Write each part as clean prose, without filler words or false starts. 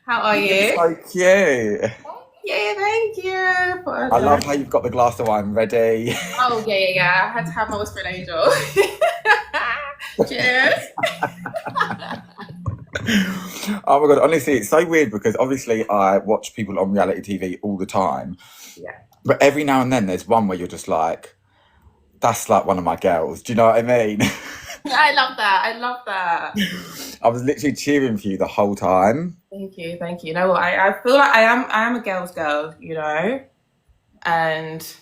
How are You're you? so cute. Yeah, thank you. I love how you've got the glass of wine ready. Oh, yeah, yeah, yeah. I had to have my whispering angel. Cheers. Oh my god, honestly, it's so weird because obviously I watch people on reality TV all the time, Yeah. but every now and then there's one where you're just like, that's like one of my girls. Do you know what I mean? I love that. I love that. I was literally cheering for you the whole time. Thank you. Thank you. You know what? I feel like I am a girl's girl, and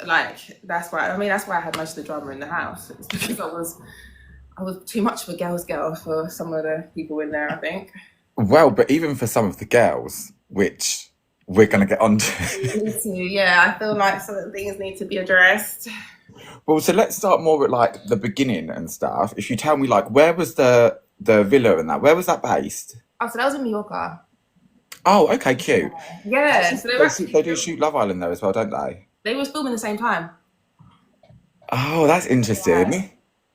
like that's why that's why I had most of the drama in the house. It's because I was too much of a girl's girl for some of the people in there, I think. Well, but even for some of the girls, which we're going to get onto. We need to, yeah, I feel like certain things need to be addressed. Well, so let's start more at like the beginning and stuff. If you tell me like where was the villa and that, where was that based? Oh, so that was in Mallorca. Oh, okay, cute. Yeah, so they were actually They do shoot Love Island there as well, don't they? they was filming the same time. Oh, that's Yeah. interesting.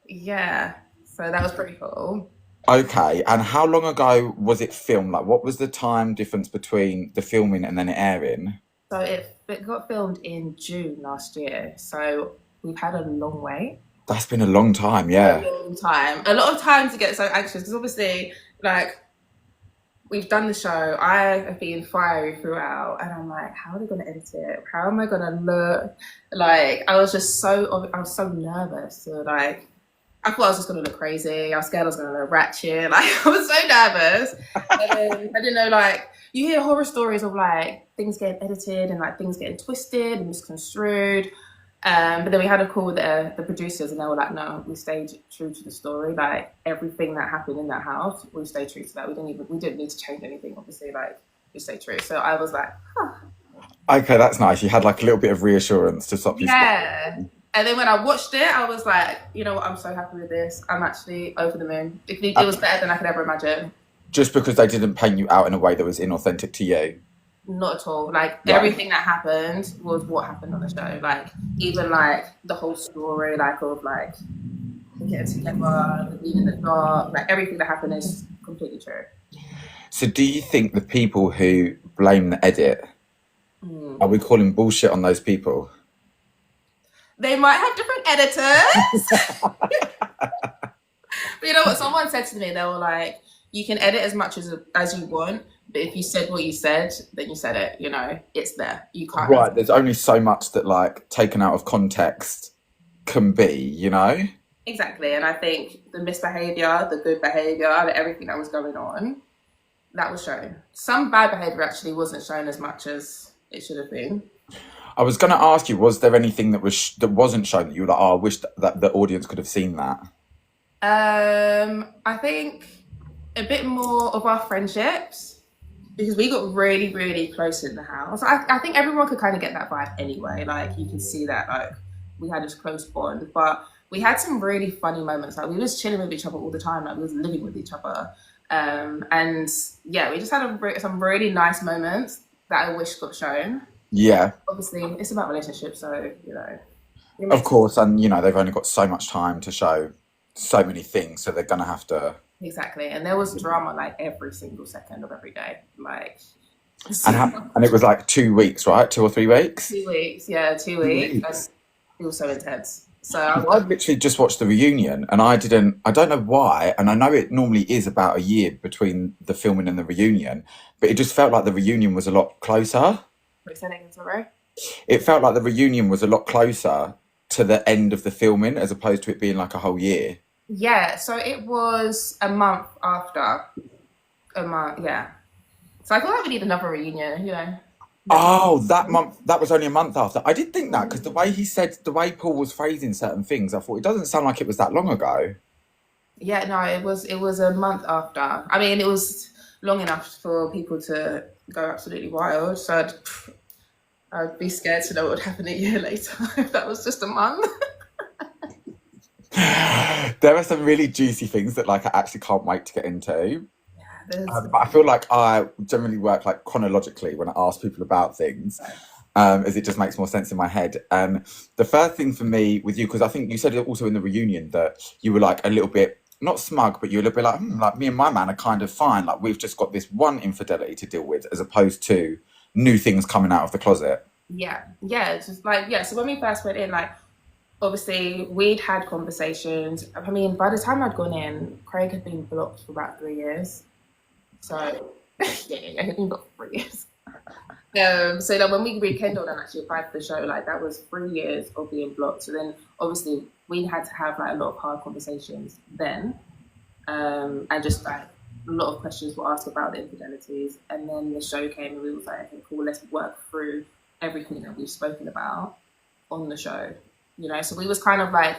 Yeah. So that was pretty cool. Okay, and how long ago was it filmed? Like, what was the time difference between the filming and then it airing? So it got filmed in June last year. So we've had a long wait. That's been a long time, A yeah. long time. A lot of time to get so anxious because obviously, like, we've done the show. I have been fiery throughout, and I'm like, how are they going to edit it? How am I going to look? Like, I was so nervous. So like, I thought I was just going to look crazy. I was scared I was going to look ratchet. Like, I was so nervous. And then I didn't know, like, you hear horror stories of like things getting edited and like things getting twisted and misconstrued. But then we had a call with the producers, and they were like, "No, we stayed true to the story. Like everything that happened in that house, we stayed true to that. We didn't need to change anything. Obviously, like we stayed true." So I was like, huh. Okay, that's nice. You had like a little bit of reassurance to stop you. Yeah. And then when I watched it, I was like, you know what? I'm so happy with this. I'm actually over the moon. It was better than I could ever imagine. Just because they didn't paint you out in a way that was inauthentic to you. Not at all. Like Right. everything that happened was what happened on the show. Like even like the whole story, like of like getting together, the being in the dark, like everything that happened is completely true. So, do you think the people who blame the edit are we calling bullshit on those people? They might have different editors. But you know what? Someone said to me, they were like, "You can edit as much as you want, but if you said what you said, then you said it. It's there. You can't." Right. There's only so much that like taken out of context can be, you know? Exactly. And I think the misbehavior, the good behavior, everything that was going on, that was shown. Some bad behavior actually wasn't shown as much as it should have been. I was going to ask you, was there anything that that wasn't shown that you were like, oh, I wish that the audience could have seen that? I think a bit more of our friendships because we got really, really close in the house. I think everyone could kind of get that vibe anyway. Like you can see that like we had this close bond, but we had some really funny moments. Like we was chilling with each other all the time. Like we was living with each other, and yeah, we just had some really nice moments that I wish got shown. Yeah, Obviously, it's about relationships, so it of makes course. And, you know, they've only got so much time to show so many things. So they're going to have to. exactly. And there was drama like every single second of every day, like. And it was like 2 weeks, right? 2 or 3 weeks? 2 weeks, yeah, 2 weeks, and 2 weeks. it was so intense. So I Because was I like, literally just watched the reunion and I don't know why. And I know it normally is about a year between the filming and the reunion, but it just felt like the reunion was a lot closer. wait, say that again, sorry. It felt like the reunion was a lot closer to the end of the filming as opposed to it being like a whole year. Yeah, so it was a month after a month, yeah. So I feel like we need another reunion. Next. Oh, that month, that was only a month after. I did think that because the way he said, the way Paul was phrasing certain things, I thought it doesn't sound like it was that long ago. Yeah, no, it was a month after. I mean, it was long enough for people to go absolutely wild. So I'd be scared to know what would happen a year later if that was just a month. There are some really juicy things that like I actually can't wait to get into. Yeah, there's But I feel like I generally work like chronologically when I ask people about things, as it just makes more sense in my head. The first thing for me with you, because I think you said it also in the reunion that you were like a little bit not smug, but you're a little bit like, like me and my man are kind of fine. Like we've just got this one infidelity to deal with, as opposed to new things coming out of the closet. Yeah, yeah, it's just like, yeah. So when we first went in, like, obviously we'd had conversations. I mean, by the time I'd gone in, Craig had been blocked for about 3 years. So yeah, he'd been blocked for 3 years. So then when we rekindled and actually applied for the show, like that was 3 years of being blocked. So then obviously we had to have like a lot of hard conversations then, and just like a lot of questions were asked about the infidelities. And then the show came and we was like, okay, cool, let's work through everything that we've spoken about on the show. You know, so we was kind of like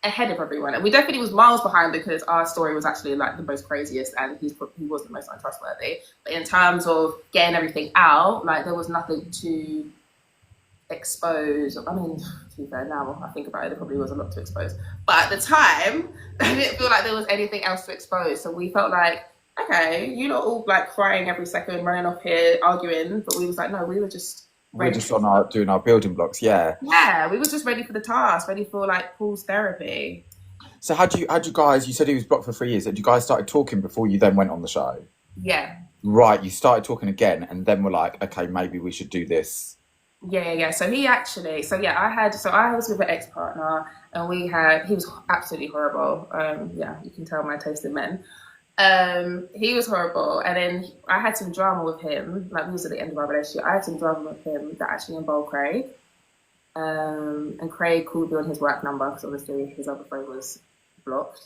ahead of everyone, and we definitely was miles behind because our story was actually like the most craziest, and he was the most untrustworthy. But in terms of getting everything out, like there was nothing to expose. I mean, to be fair, now I think about it, there probably was a lot to expose. But at the time, I didn't feel like there was anything else to expose. So we felt like, okay, you're not all like crying every second, running off here, arguing. But we was like, no, we were just We're ready. just on our doing our building blocks, yeah. Yeah, we were just ready for the task, ready for like Paul's therapy. So had you guys? You said he was blocked for 3 years. Had you guys started talking before you then went on the show? Yeah. Right, you started talking again, and then we're like, okay, maybe we should do this. Yeah. So he actually, I was with an ex-partner, and he was absolutely horrible. Yeah, you can tell my taste in men. He was horrible, and then I had some drama with him. Like, we was at the end of our relationship. I had some drama with him that actually involved Craig. And Craig called me on his work number because obviously his other phone was blocked.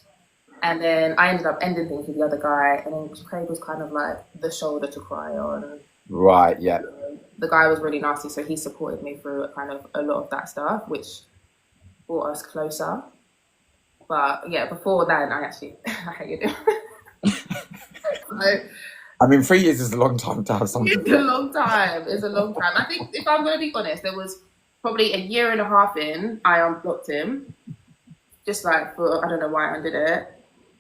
And then I ended up ending things with the other guy, and then Craig was kind of like the shoulder to cry on. Right, yeah. The guy was really nasty, so he supported me through kind of a lot of that stuff, which brought us closer. But yeah, before then, I hated him. So, I mean, 3 years is a long time to have something. it's a long time. It's a long time. I think if I'm going to be honest, there was probably a year and a half in, I unblocked him, just like for I don't know why I did it.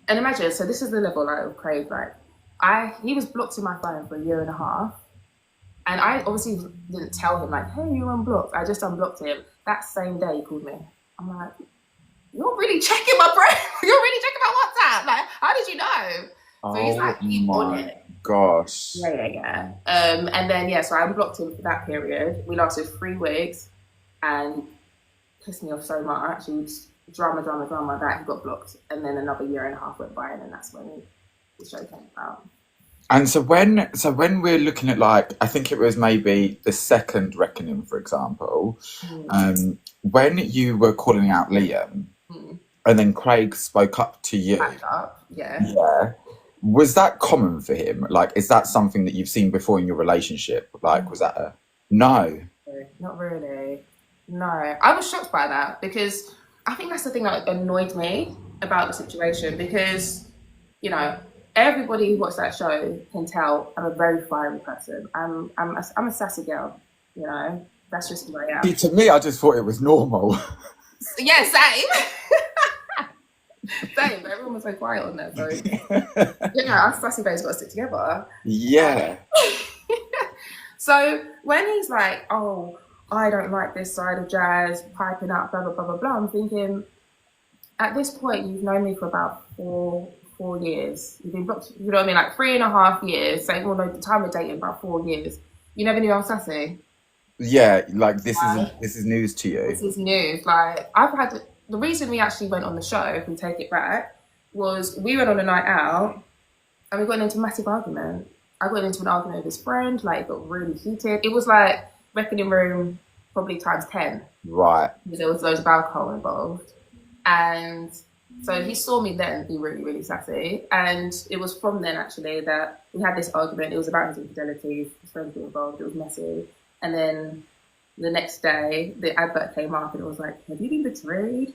And imagine, so this is the level like of Craig. Like, he was blocked in my phone for a year and a half, and I obviously didn't tell him like, hey, you're unblocked. I just unblocked him. That same day, he called me. I'm like, you're really checking my brain. You're really checking my WhatsApp. Like, how did you know? So he's like, keep on my it. gosh. Yeah. And then so I unblocked him for that period. We lasted 3 weeks, and he pissed me off so much. He was drama that he got blocked, and then another year and a half went by, and then that's when the show came out. And so when we're looking at, like, I think it was maybe the second reckoning, for example, when you were calling out Liam, and then Craig spoke up to you. Backed up, yeah. Yeah. Was that common for him? Like, is that something that you've seen before in your relationship? Like, was that a no? Not really. No, I was shocked by that because I think that's the thing that annoyed me about the situation, because, you know, everybody who watched that show can tell I'm a very fiery person. I'm a sassy girl, you know. That's just who I am. See, to me, I just thought it was normal. Yeah, same. Same, but everyone was so quiet on that, so our sassy babes got to stick together. Yeah. So when he's like, oh, I don't like this side of jazz, piping up, blah, blah, blah, blah, blah, I'm thinking, at this point, you've known me for about four years. You've been booked, you know what I mean? Like 3.5 years. So, well, no, the time we're dating, about 4 years. You never knew I was sassy. Yeah, like this is news to you. This is news. Like, the reason we actually went on the show, if we take it back, was we went on a night out and we got into a massive argument. I got into an argument with his friend, like it got really heated. It was like reckoning room probably times 10. Right. Because there was loads of alcohol involved. And so he saw me then be really, really sassy. And it was from then actually that we had this argument. It was about his infidelity, his friends were involved, it was messy. And then the next day, the advert came up and it was like, have you been betrayed?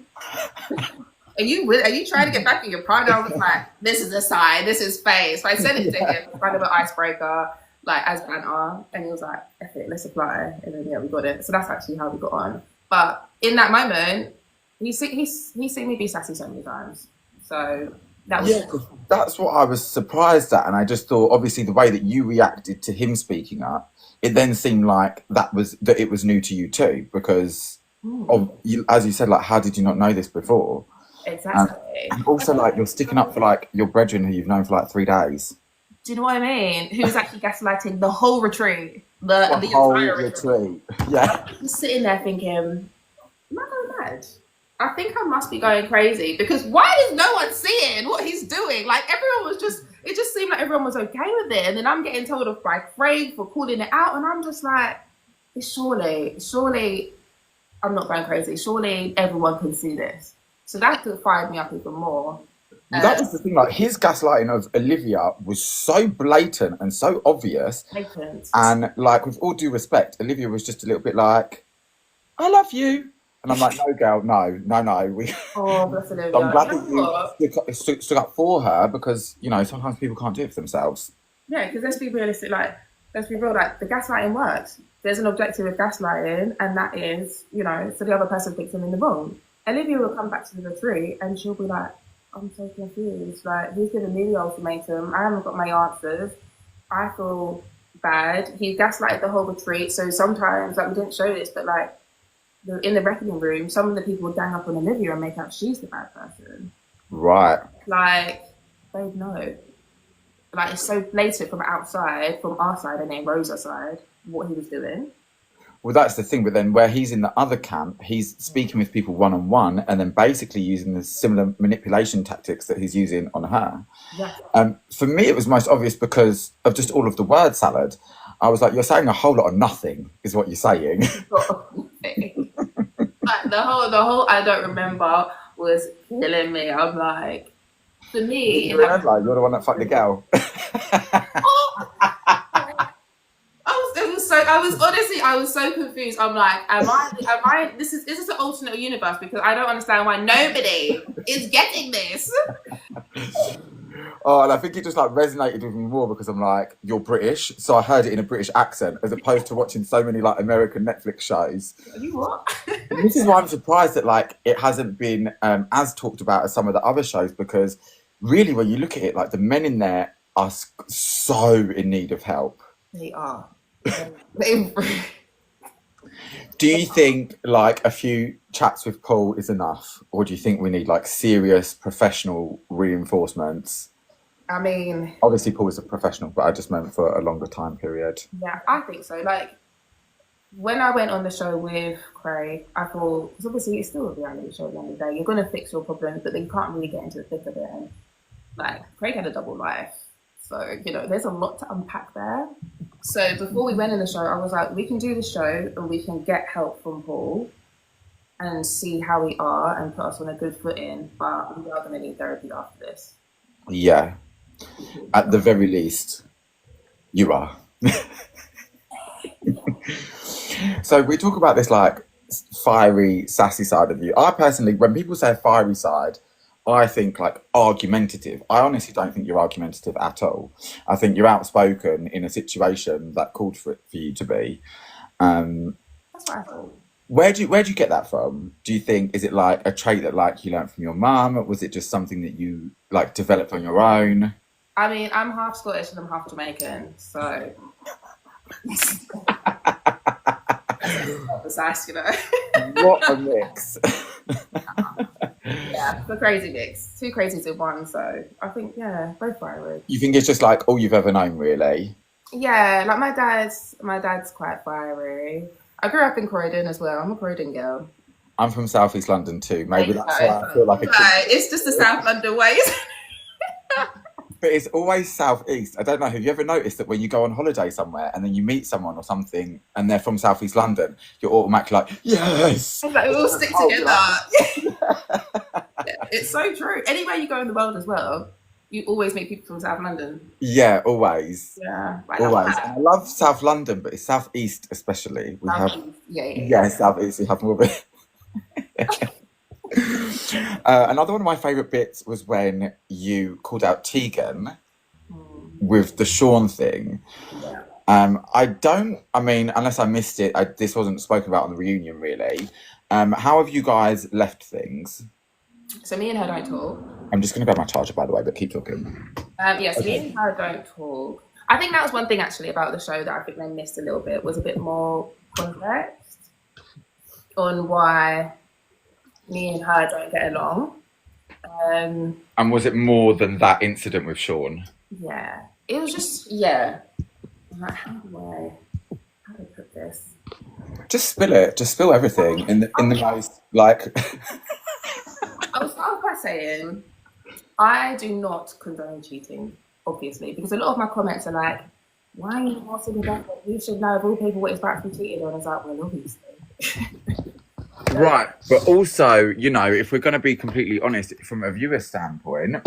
Are you trying to get back in your partner? I was like, this is a sign, this is fake. So I sent it to him, kind of an icebreaker, like as banter. And he was like, F it, let's apply. And then, we got it. So that's actually how we got on. But in that moment, he's seen me be sassy so many times. So that was... that's what I was surprised at. And I just thought, obviously, the way that you reacted to him speaking up, it then seemed like that it was new to you too, because as you said, like, how did you not know this before? Exactly. And also, like, you're sticking up for like your brethren who you've known for like 3 days. Do you know what I mean? Who's actually gaslighting the whole retreat, the Whole entire retreat. Yeah. Just sitting there thinking, am I going mad? I think I must be going crazy because why is no one seeing what he's doing? Like everyone was just, it just seemed like everyone was okay with it. And then I'm getting told off by Craig for calling it out. And I'm just like, surely I'm not going crazy. Surely everyone can see this. So that could fire me up even more. That was the thing, like his gaslighting of Olivia was so blatant and so obvious. Blatant. And like, with all due respect, Olivia was just a little bit like, I love you. And I'm like, no, girl, no. Oh, bless Olivia. I'm glad that you stood up for her because, you know, sometimes people can't do it for themselves. Yeah, because let's be realistic, like, let's be real, like, the gaslighting works. There's an objective of gaslighting, and that is, you know, so the other person thinks them in the wrong. Olivia will come back to the retreat and she'll be like, I'm so confused. Like, he's giving me the ultimatum. I haven't got my answers. I feel bad. He gaslighted the whole retreat. So sometimes, like, we didn't show this, but like, in the reckoning room, some of the people would gang up on Olivia and make out she's the bad person. Right. Like, they know. Like, it's so blatant from outside, from our side and then Rosa's side, what he was doing. Well, that's the thing. But then where he's in the other camp, he's speaking with people one-on-one and then basically using the similar manipulation tactics that he's using on her. Yeah. For me, it was most obvious because of just all of the word salad. I was like, you're saying a whole lot of nothing is what you're saying. Like, the whole I don't remember was killing me. I'm like, for me... You remember? You're the one that fucked the girl. I was so confused. I'm like, am I, is this an alternate universe? Because I don't understand why nobody is getting this. Oh, and I think it just like resonated with me more because I'm like, you're British, so I heard it in a British accent as opposed to watching so many like American Netflix shows. You what? This is why I'm surprised that like it hasn't been as talked about as some of the other shows because really when you look at it, like the men in there are so in need of help. They are. Do you think like a few chats with Paul is enough, or do you think we need like serious professional reinforcements? I mean, obviously Paul is a professional, but I just meant for a longer time period. Yeah, I think so. Like when I went on the show with Craig, I thought, because obviously it's still a reality show at the end of the day. You're going to fix your problems, but then you can't really get into the thick of it. And like Craig had a double life, so you know there's a lot to unpack there. So before we went in the show, I was like, we can do the show and we can get help from Paul and see how we are and put us on a good footing. But we are going to need therapy after this. Yeah, at the very least, you are. So we talk about this like fiery, sassy side of you. I personally, when people say fiery side, I think like argumentative. I honestly don't think you're argumentative at all. I think you're outspoken in a situation that called for you to be. That's what I thought. Where do you get that from? Do you think, is it like a trait that like you learned from your mum? Or was it just something that you like developed on your own? I mean, I'm half Scottish and I'm half Jamaican, so precise, you know. What a mix. Yeah, the crazy mix. Two crazies in one, so I think, yeah, both fiery. You think it's just like all you've ever known, really? Yeah, like my dad's quite fiery. I grew up in Croydon as well. I'm a Croydon girl. I'm from South East London too. Maybe that's why I feel like it's just the South London ways. But it's always South East. I don't know. Have you ever noticed that when you go on holiday somewhere and then you meet someone or something and they're from South East London, you're automatically like, yes. It's like we all stick together. Yeah, it's so true. Anywhere you go in the world as well, you always meet people from South London. Yeah, always. Yeah, always. And I love South London, but it's South East especially. Yeah, South East. We have more of it. Another one of my favourite bits was when you called out Tegan with the Sean thing. Yeah. I mean, unless I missed it, this wasn't spoken about on the reunion really. How have you guys left things? So me and her don't talk. I'm just going to grab my charger, by the way, but keep talking. Yes, me and her don't talk. I think that was one thing actually about the show that I think they missed a little bit, was a bit more context on why me and her don't get along. Um, And was it more than that incident with Sean? yeah, it was just, yeah. I'm like, how do I put this? Just spill it. Just spill everything in the I'll, most like. I'll start by saying I do not condone cheating, obviously, because a lot of my comments are like, why are you asking me that? You should know of all people what it's about to be cheated on. I was like, well, obviously. Right, but also, if we're going to be completely honest, from a viewer standpoint,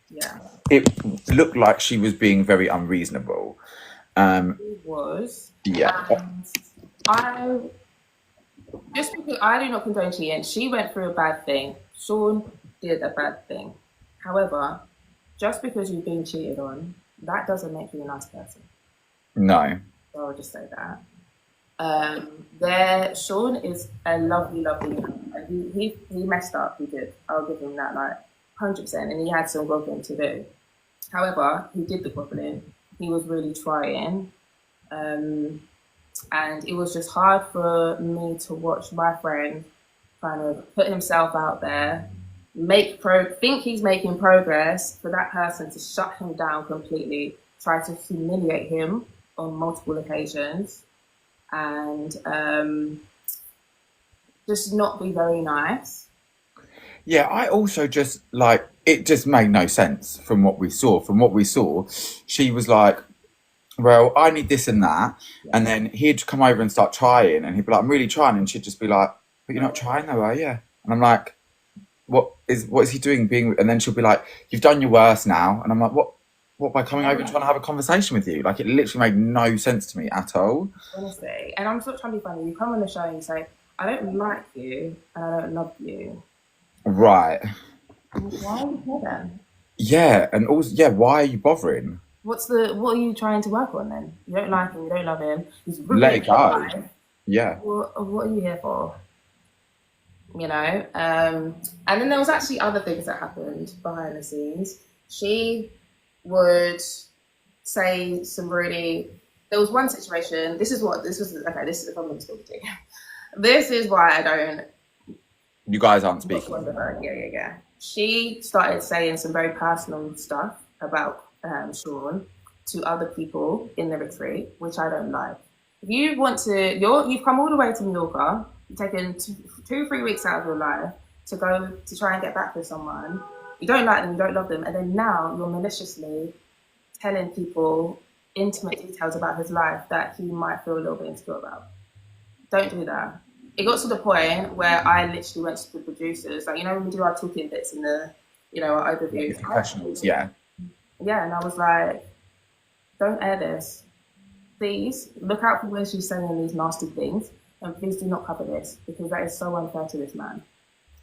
Yeah, it looked like she was being very unreasonable. it was. Yeah. And I, just because I do not condone cheating, she went through a bad thing. Sean did a bad thing. However, just because you've been cheated on, that doesn't make you a nice person. No. So I'll just say that. Sean is a lovely, lovely man. And he messed up. He did. I'll give him that, like 100%. And he had some groveling to do. However, he did the groveling. He was really trying, and it was just hard for me to watch my friend kind of put himself out there, think he's making progress, for that person to shut him down completely, try to humiliate him on multiple occasions, and just not be very nice. Yeah, I also just like it just made no sense from what we saw. From what we saw, she was like, well, I need this and that. Yeah. And then he'd come over and start trying, and he'd be like, I'm really trying. And she'd just be like, but you're not trying though, are you? And I'm like, what is he doing being, and then she'll be like, you've done your worst now. And I'm like, what by coming over and trying to have a conversation with you? Like, it literally made no sense to me at all. Honestly. And I'm still trying to be funny. You come on the show and you say, I don't like you and I don't love you. Right. Why are you here then? Yeah, and also, yeah, why are you bothering? What are you trying to work on then? You don't like him, you don't love him, he's Let ruining it your go. life. Yeah. What are you here for? You know? And then there was actually other things that happened behind the scenes. She would say some really, there was one situation, this is if I'm going to talk to you. This is why I don't. You guys aren't speaking. Yeah. She started saying some very personal stuff about Sean to other people in the retreat, which I don't like. If you want to, you've come all the way to Mallorca, you've taken 2-3 weeks out of your life to go to try and get back with someone. You don't like them, you don't love them, and then now you're maliciously telling people intimate details about his life that he might feel a little bit insecure about. Don't do that. It got to the point where I literally went to the producers, like, when we do our talking bits in the, our overviews. Professionals, yeah. Yeah, and I was like, don't air this. Please look out for when she's saying these nasty things, and please do not cover this, because that is so unfair to this man.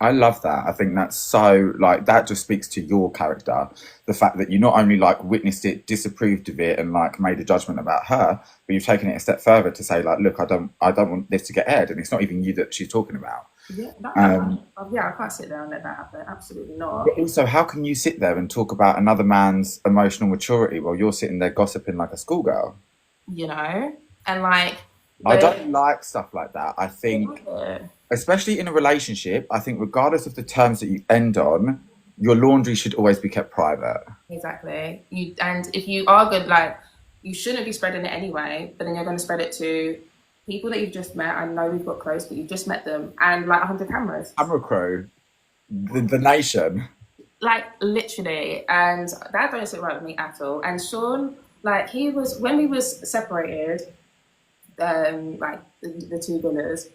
I love that. I think that's so, like, that just speaks to your character. The fact that you not only like witnessed it, disapproved of it, and like made a judgment about her, but you've taken it a step further to say, like, look, I don't want this to get aired, and it's not even you that she's talking about. Yeah, I can't sit there and let that happen. Absolutely not. But also, how can you sit there and talk about another man's emotional maturity while you're sitting there gossiping like a schoolgirl? And like, I don't like stuff like that. I think, especially in a relationship, I think regardless of the terms that you end on, your laundry should always be kept private. Exactly. And if you are good, like, you shouldn't be spreading it anyway, but then you're going to spread it to people that you've just met. I know we've got close, but you've just met them, and like 100 cameras. Camera crew, the nation. Like, literally. And that don't sit right with me at all. And Sean, like, when we was separated, like the two villas,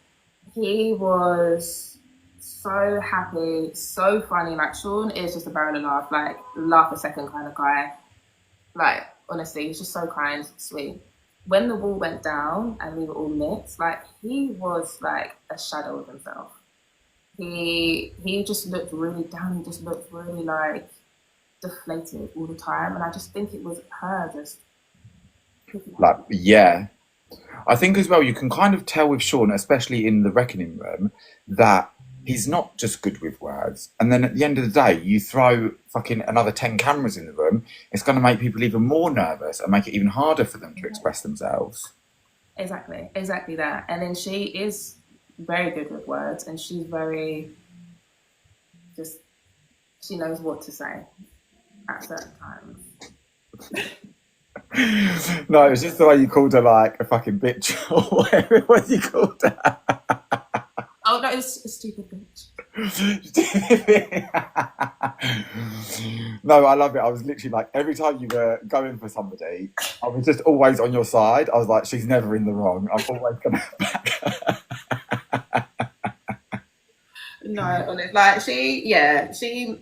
he was so happy, so funny. Like, Sean is just a barrel of laugh, like, laugh a second kind of guy. Like, honestly, he's just so kind, sweet. When the wall went down and we were all mixed, like, he was like a shadow of himself. He just looked really down. He just looked really like deflated all the time, and I just think it was her just like, yeah. I think as well you can kind of tell with Sean, especially in the reckoning room, that he's not just good with words. And then at the end of the day, you throw fucking another 10 cameras in the room, it's going to make people even more nervous and make it even harder for them to express themselves. Exactly that. And then she is very good with words, and she's very just she knows what to say at certain times. No, it was just the way you called her like a fucking bitch or whatever it was you called her. Oh, no, it's a stupid bitch. No, I love it. I was literally like, every time you were going for somebody, I was just always on your side. I was like, she's never in the wrong. I'm always going to back her. No, honestly, like she,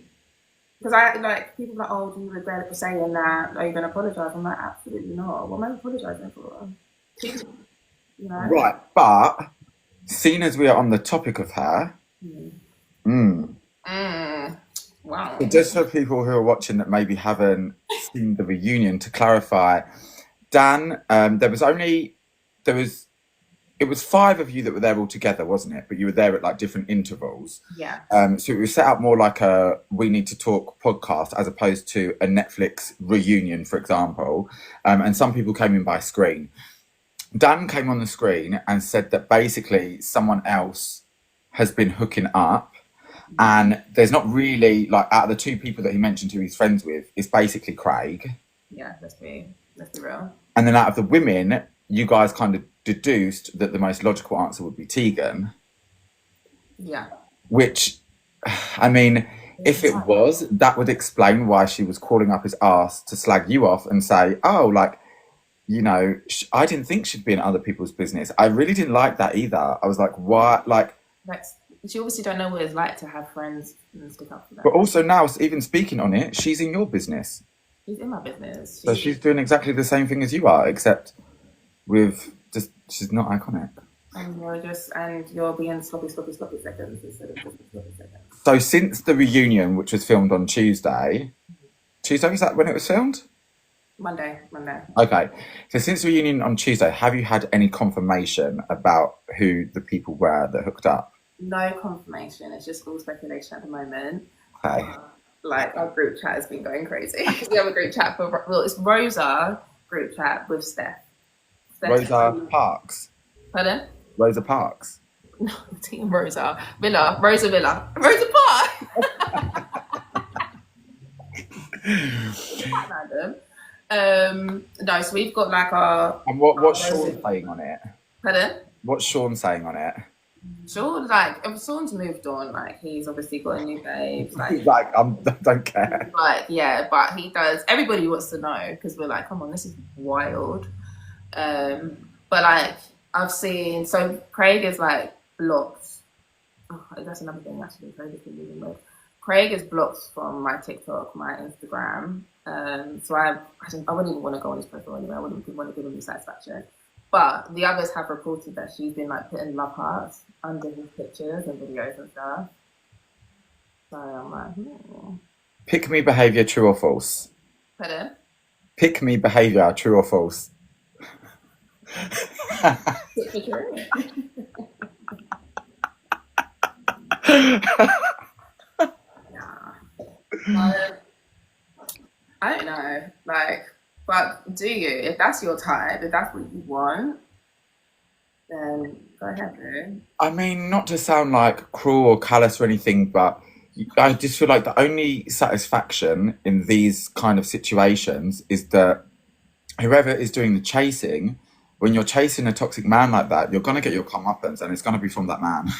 because I like people are like, oh, do you regret it for saying that? Are you going to apologise? I'm like, absolutely not. What am I apologising for? You know? Right, but seeing as we are on the topic of her, Wow. so just for people who are watching that maybe haven't seen the reunion, to clarify, Dan, there was it was five of you that were there all together, wasn't it? But you were there at like different intervals. Yeah. So it was set up more like a We Need to Talk podcast as opposed to a Netflix reunion, for example. And some people came in by screen. Dan came on the screen and said that basically someone else has been hooking up. And there's not really, like, out of the two people that he mentioned who he's friends with, it's basically Craig. Yeah, let's be real. And then out of the women, you guys kind of deduced that the most logical answer would be Tegan. Yeah. Which, I mean, if it was, that would explain why she was crawling up his ass to slag you off and say, oh, like, you know, I didn't think she'd be in other people's business. I really didn't like that either. I was like, what? Like, she obviously don't know what it's like to have friends and stick up for them. But also now, even speaking on it, she's in your business. She's in my business. So she's doing exactly the same thing as you are, except with just she's not iconic. And you're being sloppy seconds instead of just sloppy seconds. So since the reunion, which was filmed on Tuesday, is that when it was filmed? Monday. Okay. So since the reunion on Tuesday, have you had any confirmation about who the people were that hooked up? No confirmation. It's just all speculation at the moment. Okay. Like our group chat has been going crazy. We have a group chat it's Rosa group chat with Steph. Rosa Parks. Pardon? Rosa Parks. No, Team Rosa Villa. Rosa Parks. No, so we've got like our. And what's Sean saying on it? Pardon? What's Sean saying on it? Sean's moved on. Like he's obviously got a new babe. Like he's like, I don't care. But yeah, but he does. Everybody wants to know because we're like, come on, this is wild. But like I've seen, so Craig is like blocked. Oh, that's another thing actually. Craig has been moving with. Craig is blocked from my TikTok, my Instagram. So I wouldn't even want to go on his profile anyway. I wouldn't want to give him the satisfaction. But the others have reported that she's been like putting love hearts under his pictures and videos and stuff. So I'm like, Pick me behaviour, true or false? Pardon? Pick me behaviour, true or false? True. I don't know, like, but do you? If that's your type, if that's what you want, then go ahead, dude. I mean, not to sound like cruel or callous or anything, but I just feel like the only satisfaction in these kind of situations is that whoever is doing the chasing, when you're chasing a toxic man like that, you're going to get your comeuppance and it's going to be from that man.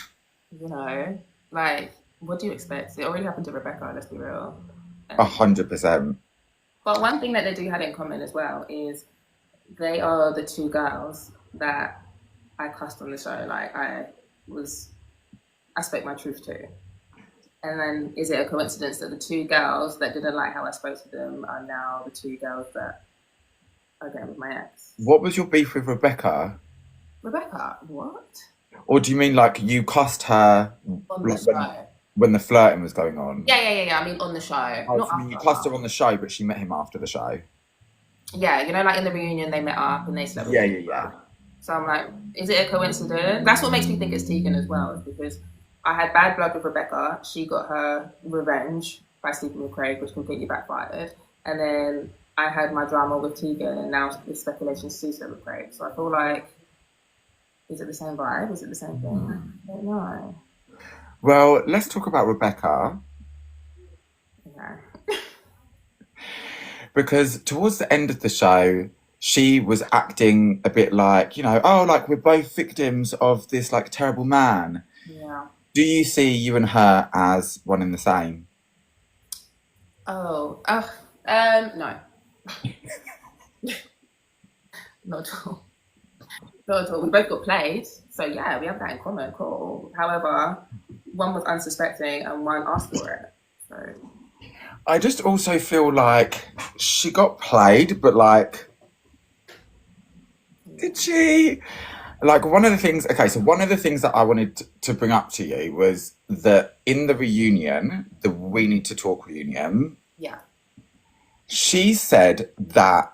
You know, like, what do you expect? It already happened to Rebecca, let's be real. 100%. But one thing that they do have in common as well is they are the two girls that I cussed on the show. Like, I spoke my truth to. And then is it a coincidence that the two girls that didn't like how I spoke to them are now the two girls that are getting with my ex? What was your beef with Rebecca? Rebecca? What? Or do you mean like you cussed her On the show. When the flirting was going on? Yeah. I mean, on the show. Not after. You cussed her on the show, but she met him after the show. Yeah, you know, like in the reunion, they met up and they slept with Yeah. So I'm like, is it a coincidence? That's what makes me think it's Tegan as well, is because I had bad blood with Rebecca. She got her revenge by sleeping with Craig, which completely backfired. And then I had my drama with Tegan, and now the speculation ceased with Craig. So I feel like, is it the same vibe? Is it the same thing? I don't know. Well, let's talk about Rebecca. Because towards the end of the show, she was acting a bit like, oh, like we're both victims of this like terrible man. Yeah. Do you see you and her as one and the same? Oh, no, not at all. Not at all. We both got played, so yeah, we have that in common. Cool. However, one was unsuspecting and one asked for it. So I just also feel like she got played, but like, did she? Like one of the things, okay, so one of the things that I wanted to bring up to you was that in the reunion, the We Need to Talk reunion, yeah, she said that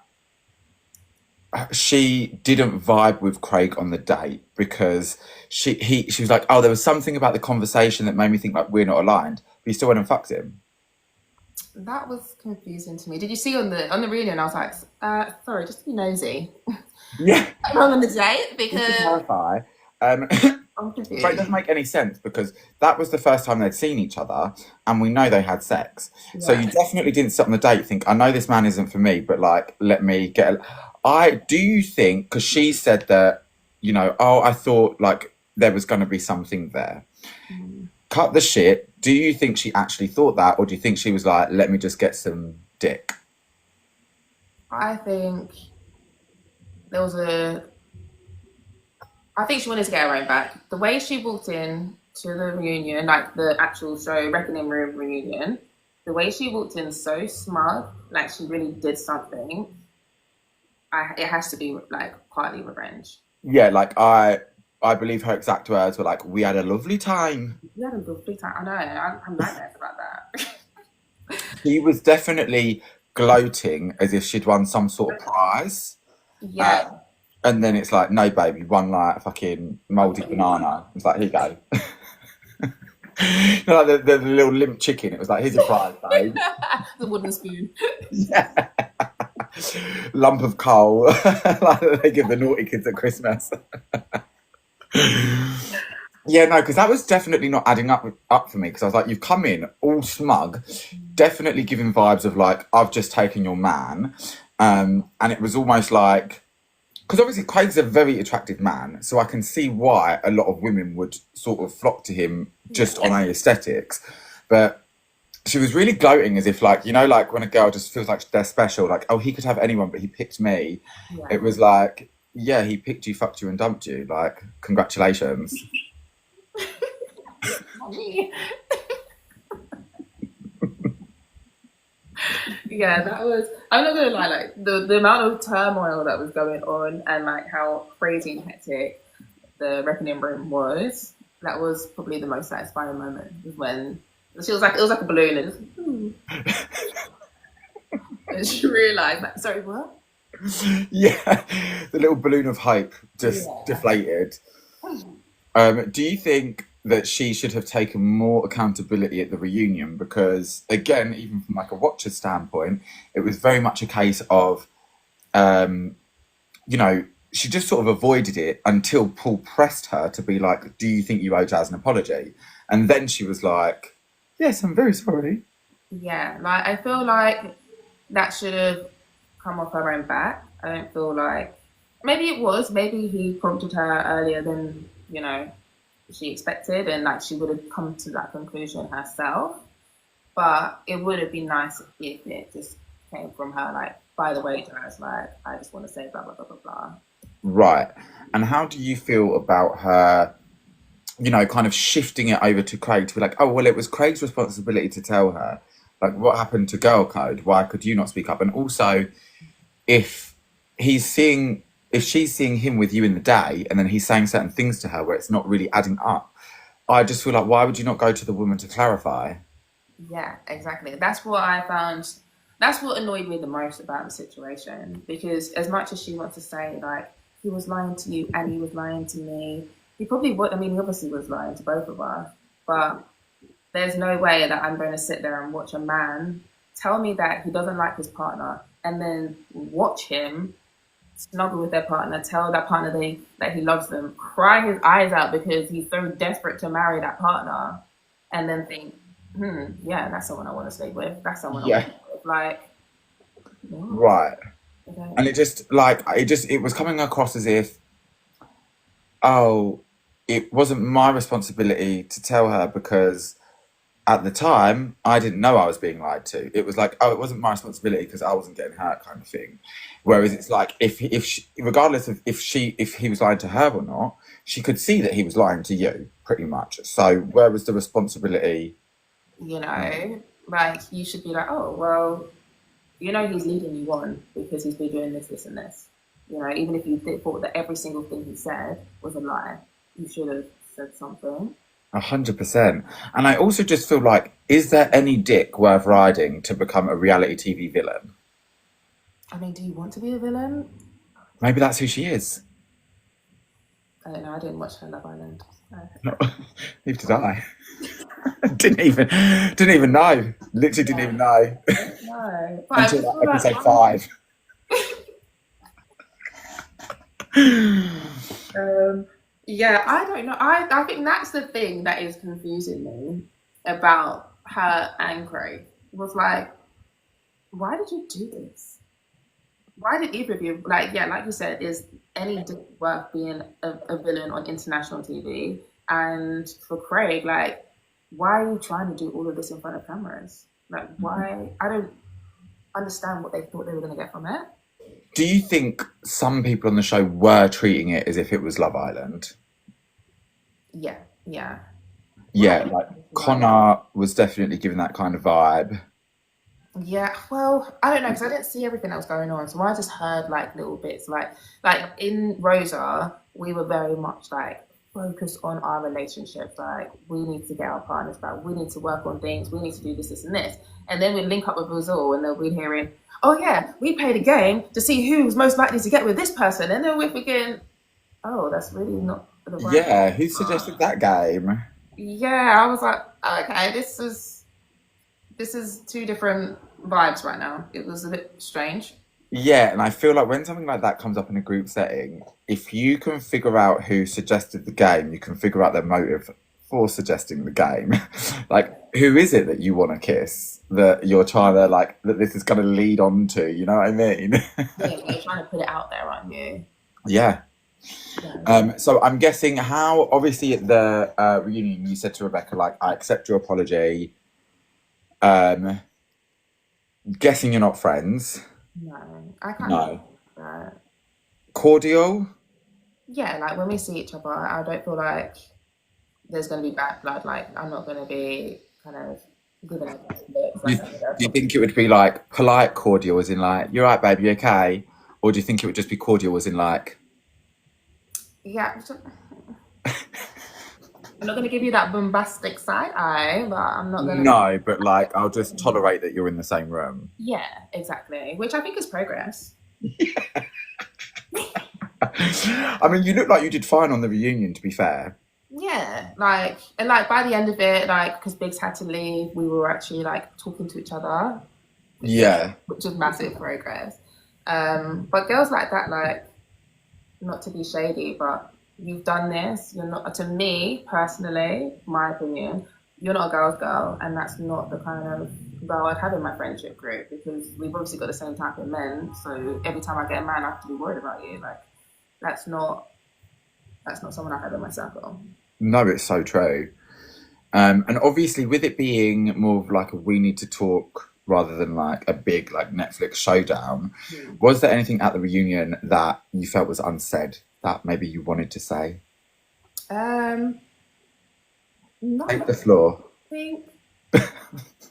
she didn't vibe with Craig on the date because she was like, oh, there was something about the conversation that made me think like we're not aligned, but he still went and fucked him. that was confusing to me. Did you see on the reunion? I was like, sorry, just to be nosy. Yeah. Wrong on the date Just to because clarify, I'm but it confused. doesn't make any sense because that was the first time they'd seen each other and we know they had sex. So Yeah. you definitely didn't sit on the date think, I know this man isn't for me, but like, let me get. Do you think, because she said that, oh, I thought like there was going to be something there. Mm. Cut the shit. Do you think she actually thought that, or do you think she was like, let me just get some dick? I think there was a. I think she wanted to get her own back. The way she walked in to the reunion, like the actual show Reckoning Room reunion, the way she walked in so smug, like she really did something. It has to be like partly revenge. Yeah, like I believe her exact words were like, we had a lovely time. You had a lovely time. I know. I'm nightmares about that. She was definitely gloating as if she'd won some sort of prize. Uh, Yeah. and then it's like, no, babe, you won like a fucking mouldy banana. It's like, here you go. Like the little limp chicken. It was like, here's your prize, babe. The wooden spoon. Yeah. Lump of coal. Like they give the naughty kids at Christmas. Yeah, no, because that was definitely not adding up for me. Because I was like, you've come in all smug, definitely giving vibes of like, I've just taken your man, and it was almost like, because obviously Craig's a very attractive man, so I can see why a lot of women would sort of flock to him just on a aesthetics, but she was really gloating as if like, like when a girl just feels like they're special, like, oh, he could have anyone, but he picked me. Yeah. It was like, yeah, he picked you, fucked you, and dumped you. Like, congratulations. Yeah, that was. I'm not gonna lie, like the amount of turmoil that was going on and like how crazy and hectic the reckoning room was. That was probably the most satisfying moment. Was when she was like, it was like a balloon, and, and she realized, like, sorry, what? Yeah, the little balloon of hope just deflated. Do you think that she should have taken more accountability at the reunion? Because again, even from like a watcher's standpoint, it was very much a case of, um, she just sort of avoided it until Paul pressed her to be like, "Do you think you owe Jazz an apology?" And then she was like, "Yes, I'm very sorry." Yeah, like I feel like that should have come off her own back. I don't feel like maybe it was. Maybe he prompted her earlier than she expected, and like she would have come to that conclusion herself. But it would have been nice if it just came from her, like, by the way, Jazz, like, I just want to say blah blah blah blah blah. Right. And how do you feel about her, kind of shifting it over to Craig to be like, oh, well, it was Craig's responsibility to tell her, like, what happened to girl code? Why could you not speak up? And also, if if she's seeing him with you in the day and then he's saying certain things to her where it's not really adding up, I just feel like, why would you not go to the woman to clarify? Yeah, exactly. That's what I found. That's what annoyed me the most about the situation. Because as much as she wants to say, like, he was lying to you and he was lying to me, he probably would. I mean, he obviously was lying to both of us. But there's no way that I'm going to sit there and watch a man tell me that he doesn't like his partner and then watch him snuggle with their partner, tell that partner that he loves them, cry his eyes out because he's so desperate to marry that partner, and then think, yeah, that's someone I want to stay with. That's someone I want Yeah. to stay with. Like, What? Right. I don't And know. it was coming across as if, oh, it wasn't my responsibility to tell her because at the time I didn't know I was being lied to. It was like, oh, it wasn't my responsibility because I wasn't getting hurt, kind of thing. Whereas it's like if she, regardless of if he was lying to her or not, she could see that he was lying to you, pretty much. So where was the responsibility? You know, like you should be like, oh well, you know, he's leading you on because he's been doing this, this, and this. You know, even if you thought that every single thing he said was a lie, you should have said something. 100%. And I also just feel like, is there any dick worth riding to become a reality TV villain? I mean, do you want to be a villain? Maybe that's who she is. I don't know. I didn't watch her Love Island. So. Neither did I. Didn't even know. Literally didn't even know No, but I until just feel like like episode 5. yeah, I don't know. I think that's the thing that is confusing me about her and Craig was like, why did you do this? Why did either of you like? Yeah, like you said, is any dick worth being a villain on international TV? And for Craig, like, why are you trying to do all of this in front of cameras? Like, why? I don't understand what they thought they were going to get from it. Do you think some people on the show were treating it as if it was Love Island? Yeah, yeah. Well, Yeah, like Connor was definitely giving that kind of vibe. yeah, well, I don't know because I didn't see everything that was going on, so I just heard like little bits. Like in Rosa, we were very much like focused on our relationships. Like we need to get our partners back. We need to work on things. We need to do this, this, and this. And then we link up with Brazil, and they'll be hearing, "Oh yeah, we played a game to see who's most likely to get with this person." And then we're thinking, "Oh, that's really not the right." Yeah, who suggested that game? Yeah, I was like, okay, this is two different vibes right now. It was a bit strange. Yeah, and I feel like when something like that comes up in a group setting, if you can figure out who suggested the game, you can figure out their motive for suggesting the game. Like, who is it that you want to kiss? That you're trying to like that this is going to lead on to. You know what I mean? Yeah, you're trying to put it out there, aren't you? Yeah. Yeah. So I'm guessing how obviously at the reunion you said to Rebecca like I accept your apology. Um, guessing you're not friends. No, I can't do No. that. Cordial. Yeah, like when we see each other, I don't feel like there's going to be bad blood. Like I'm not going to be kind of giving it looks Do like you, I know do you think it would be like polite cordial, as in like, you're right, babe, you okay? Or do you think it would just be cordial, as in like, Yeah, I'm not going to give you that bombastic side eye, but I'm not going to. no, but like, I'll just tolerate that you're in the same room? Yeah, exactly. Which I think is progress. I mean, you look like you did fine on the reunion, to be fair. Yeah, like and like by the end of it, like because Biggs had to leave, we were actually like talking to each other, Yeah. which is massive progress. But girls like that, like not to be shady, but you've done this. You're not to me personally, my opinion. You're not a girl's girl, and that's not the kind of girl I'd have in my friendship group because we've obviously got the same type of men. So every time I get a man, I have to be worried about you. Like that's not that's not someone I have in my circle. No, it's so true. And obviously, with it being more of like a we need to talk rather than like a big like Netflix showdown, was there anything at the reunion that you felt was unsaid that maybe you wanted to say? Um, Not Take that the floor. I think.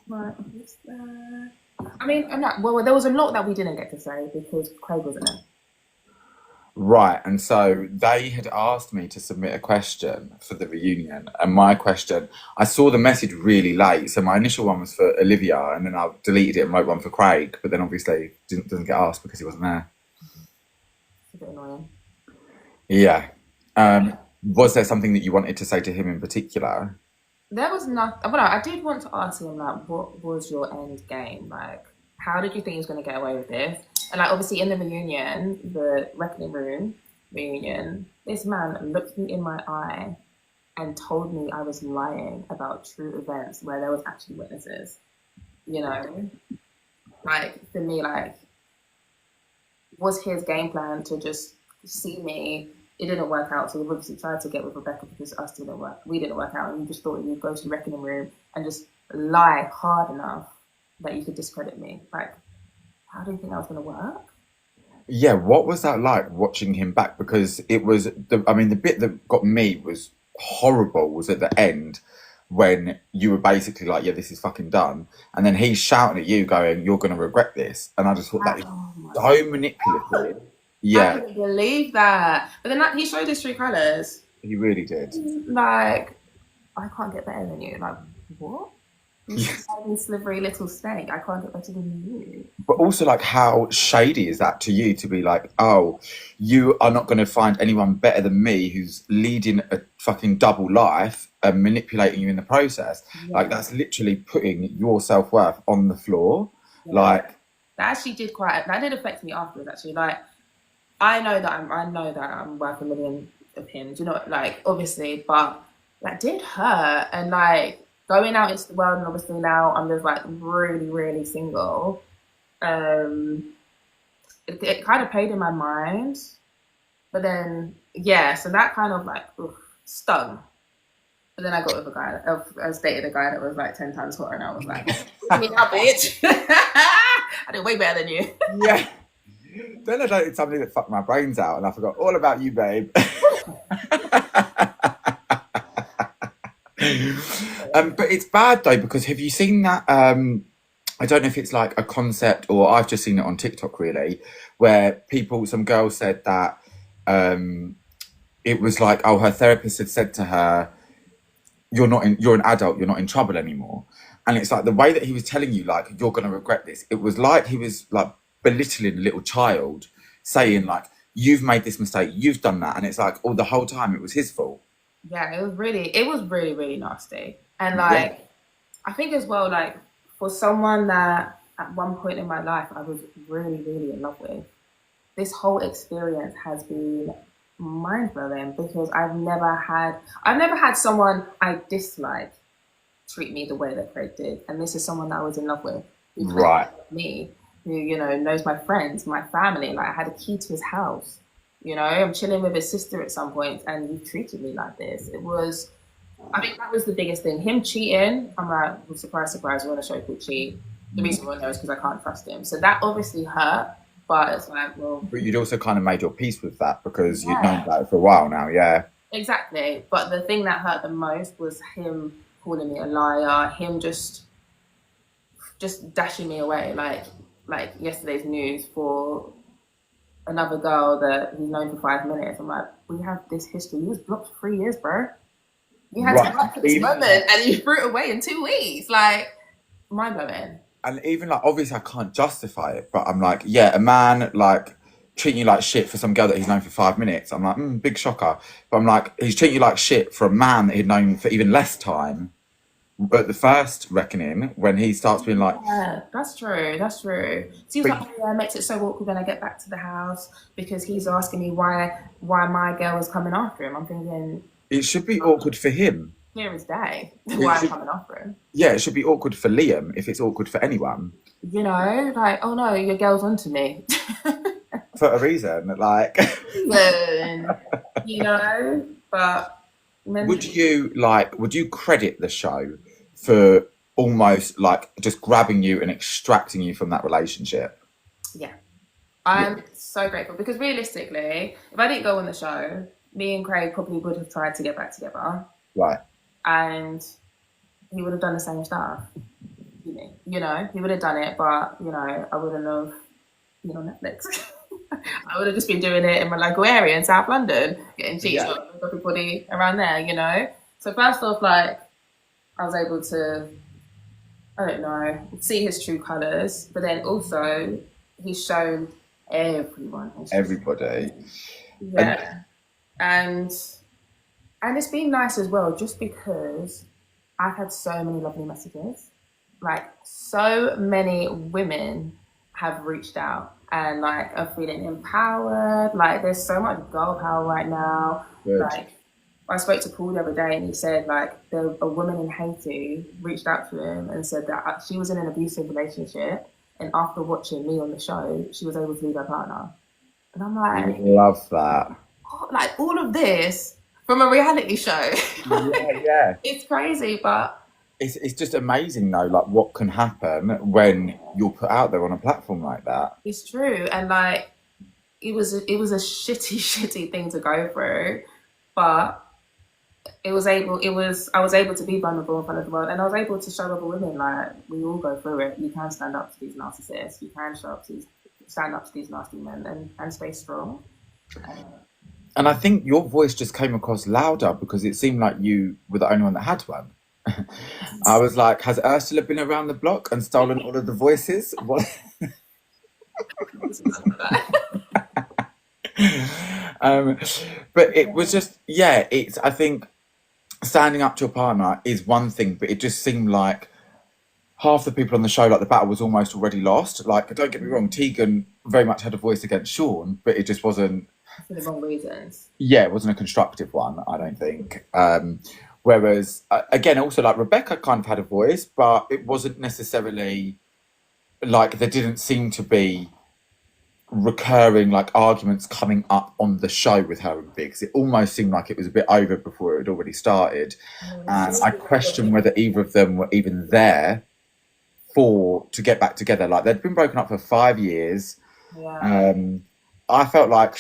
Right, what's that? I mean, well, there was a lot that we didn't get to say because Craig wasn't there. Right, and so they had asked me to submit a question for the reunion, and my question, I saw the message really late, so my initial one was for Olivia, and then I deleted it and wrote one for Craig, but then obviously doesn't get asked because he wasn't there. It's a bit annoying. Yeah. Was there something that you wanted to say to him in particular? There was nothing. Well, I did want to ask him like, what was your end game? Like, how did you think he was going to get away with this? And like, obviously, in the reunion, the reckoning room reunion, this man looked me in my eye and told me I was lying about true events where there was actually witnesses. You know, like for me, like was his game plan to just see me. It didn't work out, so he obviously tried to get with Rebecca because we didn't work out, and he just thought you'd go to the reckoning room and just lie hard enough that you could discredit me. Like, how do you think that was going to work? Yeah, what was that like watching him back? Because it was I mean, the bit that got me was horrible was at the end when you were basically like, yeah, this is fucking done. And then he's shouting at you, going, you're going to regret this. And I just thought that is Oh my so manipulative. I Yeah, couldn't believe that. But then he showed his true colours. he really did. Like, I can't get better than you. Like, what? You slimy, slivery little snake. I can't get better than you. But also, like, how shady is that to you to be like, oh, you are not going to find anyone better than me who's leading a fucking double life and manipulating you in the process? Like, Yeah. that's literally putting your self worth on the floor. Yeah. Like, That actually that did affect me afterwards, actually. Like, I know that I'm worth a million of him. Do you know, like, obviously, but that did hurt. And like going out into the world, and obviously now I'm just like really, really single. Um, it kind of played in my mind, but then yeah, so that kind of like stung. But then I got with a guy. I was dating a guy that was like 10 times hotter, and I was like, "Me now, bitch. I did way better than you." yeah. Then I dated somebody that fucked my brains out and I forgot all about you, babe. But it's bad though, because have you seen that? I don't know if it's like a concept or I've just seen it on TikTok really, where some girls said that um, it was like, oh, her therapist had said to her, you're an adult, you're not in trouble anymore. And it's like the way that he was telling you, like, you're going to regret this. It was like he was like belittling a little child, saying like, you've made this mistake, you've done that. And it's like, the whole time it was his fault. Yeah, it was really, really nasty. And Yeah. like, I think as well, like, for someone that at one point in my life I was really, really in love with, this whole experience has been mind blowing because I've never had someone I dislike treat me the way that Craig did. And this is someone that I was in love with, who Right. me, who, you know, knows my friends, my family. Like, I had a key to his house. You know, I'm chilling with his sister at some point, and he treated me like this. I think that was the biggest thing. Him cheating, I'm like, well, surprise, surprise, we're on a show called Cheat. The reason everyone knows because I can't trust him. So that obviously hurt, but it's like, well, But you'd also kind of made your peace with that because you'd known yeah, about it for a while now, yeah. exactly. But the thing that hurt the most was him calling me a liar, him just dashing me away, like yesterday's news for another girl that he's known for 5 minutes. I'm like, we have this history. You was blocked for 3 years, bro. You had to Right. work for this moment, and you threw it away in 2 weeks. Like, mind blowing. And even like, obviously, I can't justify it, but I'm like, yeah, a man like treating you like shit for some girl that he's known for 5 minutes. I'm like, big shocker. But I'm like, he's treating you like shit for a man that he'd known for even less time. But the first reckoning, when he starts being like, Yeah, that's true. That's true. So he was but like, oh, yeah, it makes it so awkward when I get back to the house because he's asking me why my girl is coming after him. I'm thinking, it should be awkward for him. clear as day It why I'm should, coming after him. yeah, it should be awkward for Liam if it's awkward for anyone You know, like, oh no, your girl's onto me. for a reason. Like, Then, you know, but would you credit the show for almost like just grabbing you and extracting you from that relationship? yeah, Yeah. I'm so grateful because realistically, if I didn't go on the show, me and Craig probably would have tried to get back together Right. and he would have done the same stuff. You know, he would have done it, but, you know, I wouldn't have been on Netflix. I would have just been doing it in my local area in South London, getting cheats Yeah. on everybody around there, you know? So first off, like, I was able to, I don't know, see his true colours, but then also he's shown everyone his true Everybody. yeah. And it's been nice as well, just because I've had so many lovely messages. Like, so many women have reached out and like are feeling empowered. Like, there's so much girl power right now. Good. Like, I spoke to Paul the other day and he said like a woman in Haiti reached out to him and said that she was in an abusive relationship, and after watching me on the show, she was able to leave her partner. And I'm I like, love that. what? Like all of this from a reality show. Yeah, yeah. It's crazy, but It's just amazing though, like what can happen when you're put out there on a platform like that. it's true. And like it was a shitty, shitty thing to go through, but I was able to be vulnerable in front of the world, and I was able to show other women like we all go through it. You can stand up to these narcissists. You can stand up to these nasty men and stay strong. And I think your voice just came across louder because it seemed like you were the only one that had one. I was like, has Ursula been around the block and stolen all of the voices? What? um, but it was just, yeah, it's, I think standing up to a partner is one thing, but it just seemed like half the people on the show, like the battle was almost already lost. Like, don't get me wrong, Tegan very much had a voice against Sean, but it just wasn't, For the wrong reasons. yeah, it wasn't a constructive one, I don't think. Whereas, again, also like Rebecca kind of had a voice, but it wasn't necessarily like there didn't seem to be recurring like arguments coming up on the show with her and Biggs. It almost seemed like it was a bit over before it had already started. And I question whether either of them were even there for to get back together. Like they'd been broken up for 5 years. Yeah. I felt like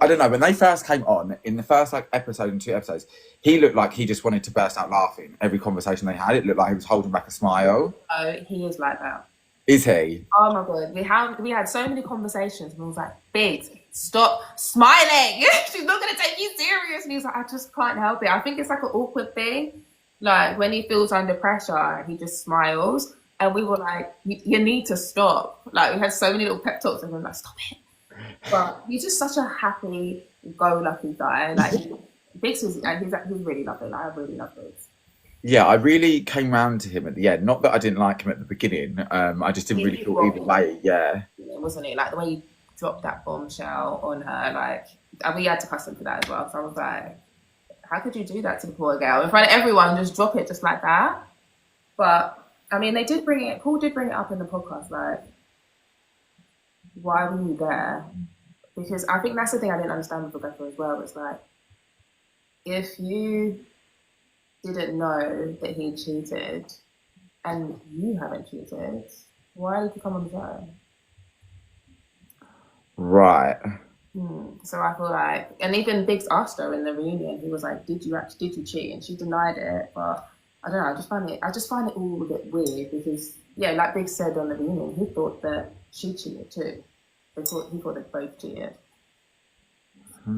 I don't know, when they first came on in the first like episode and 2 episodes, he looked like he just wanted to burst out laughing every conversation they had. It looked like he was holding back a smile. Oh, he is like that. Is he? Oh my god, we had so many conversations, and I was like, "Biggs, stop smiling. She's not gonna take you serious." And he was like, "I just can't help it." I think it's like an awkward thing, like when he feels under pressure, he just smiles. And we were like, "You need to stop." Like we had so many little pep talks, and we were like, "Stop it." But he's just such a happy-go-lucky guy. Like Biggs is, he's really lovely. Like, I really love Biggs. Yeah, I really came round to him at the end. Not that I didn't like him at the beginning. I just didn't really feel either way. Yeah. Wasn't it? Like the way he dropped that bombshell on her, like, and we had to cuss him for that as well. So I was like, how could you do that to the poor girl in front of everyone? Just drop it just like that. But I mean, Paul did bring it up in the podcast, like, why were you there? Because I think that's the thing I didn't understand with Rebecca as well. It's like, if you didn't know that he cheated and you haven't cheated, why did you come on the show? Right. So I feel like, and even Biggs asked her in the reunion, he was like, did you cheat? And she denied it, but I don't know, I just find it all a bit weird because, yeah, like Biggs said on the reunion, he thought that she cheated too. He thought they both cheated. I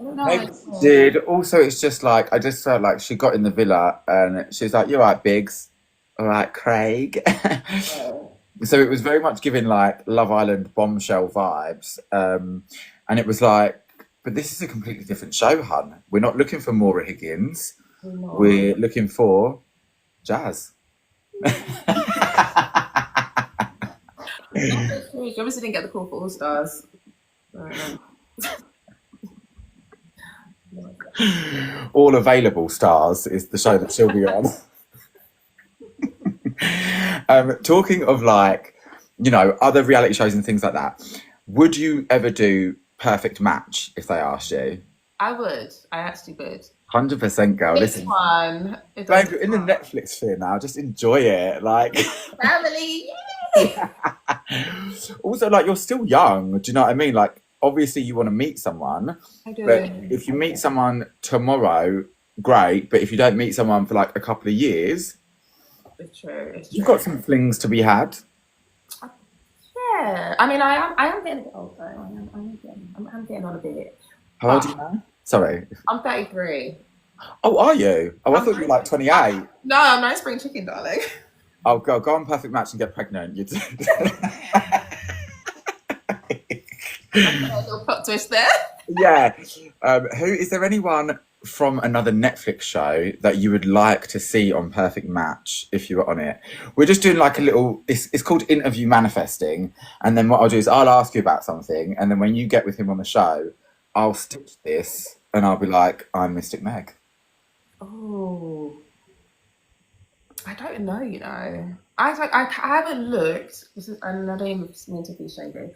don't know. Maybe she did. Also, it's just like I just felt like she got in the villa and she was like, "You're right, Biggs. All right, Craig." So it was very much giving like Love Island bombshell vibes, and it was like, but this is a completely different show, hun. We're not looking for Maura Higgins. We're looking for Jazz. She obviously didn't get the call for All Stars. All Available Stars is the show that she'll be on. Talking of like, other reality shows and things like that, would you ever do Perfect Match if they asked you? I would. I actually would. 100%, girl. It's Listen, fun. babe, you're in the Netflix sphere now. Just enjoy it. Like, family. also, like, you're still young. Do you know what I mean? Like, obviously, you want to meet someone. I do. But if you meet someone tomorrow, great. But if you don't meet someone for like a couple of years, It's true. you've got some flings to be had. Yeah. I mean, I am getting a bit older. I'm getting on a bit. How old are you now? Sorry. I'm 33. Oh, are you? Oh, I thought you were like 28. No, I'm not spring chicken, darling. Oh, go on Perfect Match and get pregnant. You A little plot twist there. Yeah. Is there anyone from another Netflix show that you would like to see on Perfect Match if you were on it? We're just doing like a little, it's called interview manifesting. And then what I'll do is I'll ask you about something. And then when you get with him on the show, I'll stitch this and I'll be like, I'm Mystic Meg. Oh, I don't know. I haven't looked. And I don't even mean to be shady.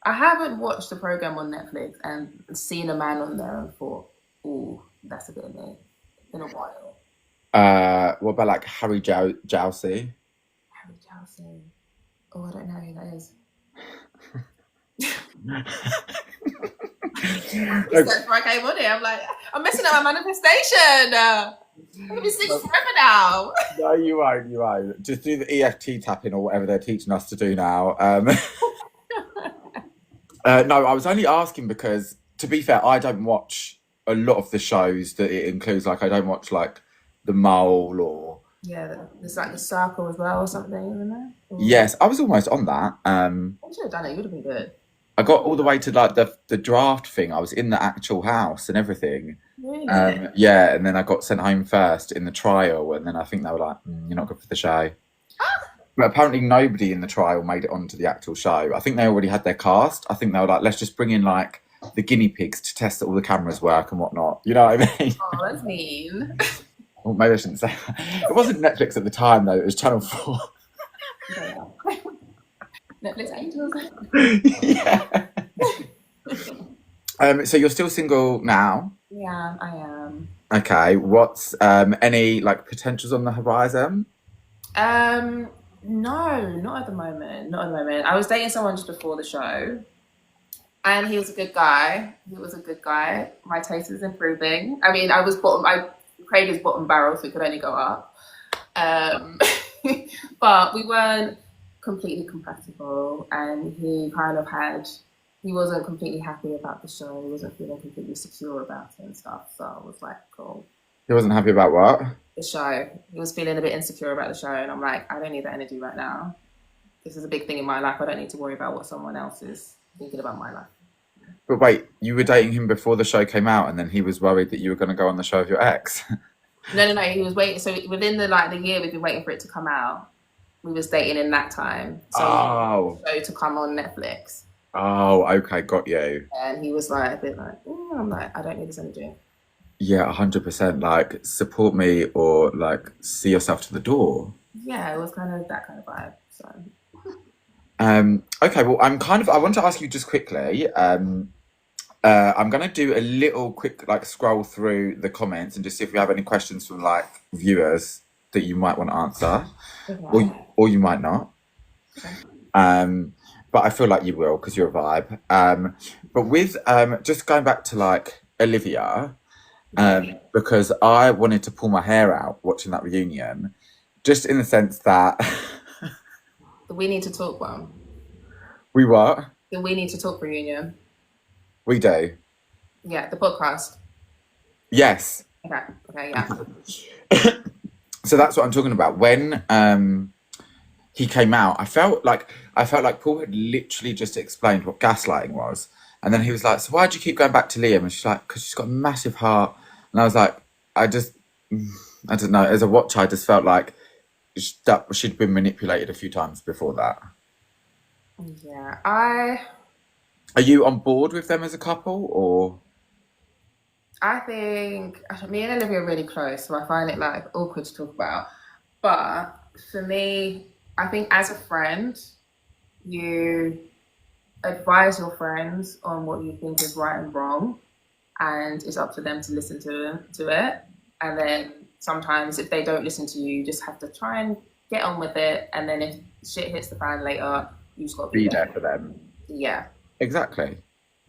I haven't watched the program on Netflix and seen a man on there and thought, "Ooh, that's a bit of me." In a while. What about like Harry Jowsey? Harry Chelsea. Oh, I don't know who that is. Just Look, before I came on here, I'm like, I'm messing up my manifestation. I'm gonna be single forever now. no, you won't. You won't. Just do the EFT tapping or whatever they're teaching us to do now. No, I was only asking because, to be fair, I don't watch a lot of the shows that it includes. Like, I don't watch like The Mole or. Yeah, there's like the circle as well or something, isn't there? Yes, I was almost on that. I should have done it. You would have been good. I got all the way to like the draft thing. I was in the actual house and everything. Really? Yeah, and then I got sent home first in the trial, and then I think they were like, "You're not good for the show." But apparently, nobody in the trial made it onto the actual show. I think they already had their cast. I think they were like, "Let's just bring in like the guinea pigs to test that all the cameras work and whatnot." You know what I mean? Oh, that's mean. Well, maybe I shouldn't say that. It wasn't Netflix at the time though. It was Channel 4. Netflix angels. Yeah. So you're still single now? Yeah, I am. Okay. What's any like potentials on the horizon? No, not at the moment. Not at the moment. I was dating someone just before the show, and he was a good guy. He was a good guy. My taste is improving. I mean, I was bottom. I Craig is bottom barrel, so it could only go up. Um, but we weren't completely compatible, and he kind of had. He wasn't completely happy about the show. He wasn't feeling completely secure about it and stuff. So I was like, cool. He wasn't happy about what? The show. He was feeling a bit insecure about the show, and I'm like, I don't need that energy right now. This is a big thing in my life. I don't need to worry about what someone else is thinking about my life. But wait, you were dating him before the show came out, and then he was worried that you were going to go on the show with your ex. No, no, no. He was waiting. So within the year we've been waiting for it to come out. We was dating in that time. So Oh, the show to come on Netflix, oh, okay, got you. and he was like a bit like, I'm like, I don't need this energy. Yeah, 100%. Like, support me or like see yourself to the door. Yeah, it was kind of that kind of vibe. So Okay, well, I want to ask you just quickly. I'm going to do a little quick like scroll through the comments and just see if we have any questions from like viewers that you might want to answer, okay. or you might not. Okay. But I feel like you will because you're a vibe. But with just going back to like Olivia, because I wanted to pull my hair out watching that reunion, just in the sense that We need to talk one. we what The We Need to Talk reunion. we do. Yeah, the podcast. Yes. Okay. Okay. Yeah. So that's what I'm talking about. When he came out, I felt like Paul had literally just explained what gaslighting was, and then he was like, "So why do you keep going back to Liam?" And she's like, "Because she's got a massive heart." And I was like, I just, I don't know. As a watcher, I just felt like that she'd been manipulated a few times before that. Yeah. Are you on board with them as a couple, or? I think me and Olivia are really close, so I find it like awkward to talk about. But for me, I think as a friend, you advise your friends on what you think is right and wrong, and it's up to them to listen to it. And then sometimes if they don't listen to you, you just have to try and get on with it. And then if shit hits the fan later, you just got to be Be there there. for them. Yeah. Exactly.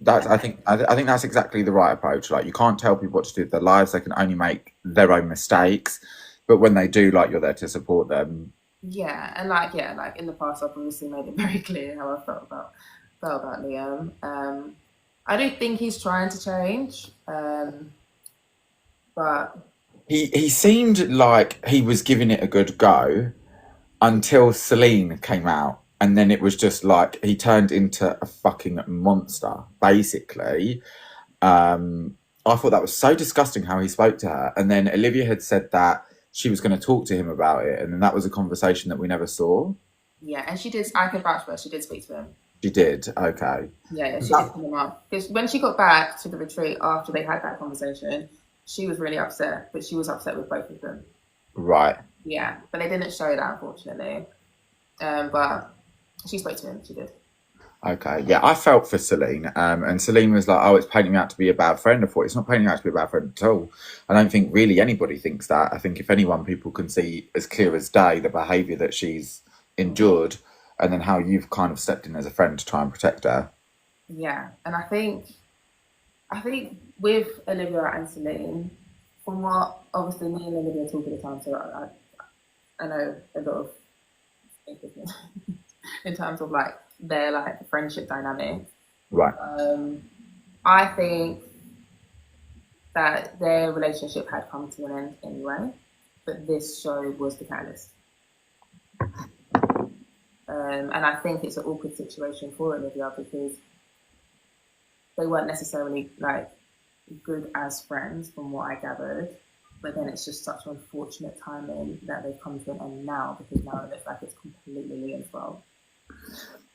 That's I think that's exactly the right approach. Like you can't tell people what to do with their lives. They can only make their own mistakes. But when they do, like you're there to support them. Yeah, and like yeah, like in the past, I've obviously made it very clear how I felt about Liam. I do think he's trying to change, but He seemed like he was giving it a good go until Celine came out. And then it was just like he turned into a fucking monster, basically. I thought that was so disgusting how he spoke to her. And then Olivia had said that she was going to talk to him about it. And then that was a conversation that we never saw. yeah, and she did. I can vouch for her. She did speak to him. She did. Okay. Yeah, yeah, she did call him up because when she got back to the retreat after they had that conversation, she was really upset. But she was upset with both of them. Right. Yeah, but they didn't show that unfortunately. But she spoke to him. She did. Okay, yeah, I felt for Celine, and Celine was like, "Oh, it's painting me out to be a bad friend." I thought it's not painting me out to be a bad friend at all. I don't think really anybody thinks that. I think if anyone, people can see as clear as day the behaviour that she's endured, and then how you've kind of stepped in as a friend to try and protect her. Yeah, and I think with Olivia and Celine, from what obviously me and Olivia talk all the time, so I know a lot of things in terms of like their like friendship dynamic. Right. I think that their relationship had come to an end anyway, but this show was the catalyst. And I think it's an awkward situation for Olivia because they weren't necessarily like good as friends from what I gathered. But then it's just such unfortunate timing that they've come to an end now because now it looks like it's completely Liam's fault.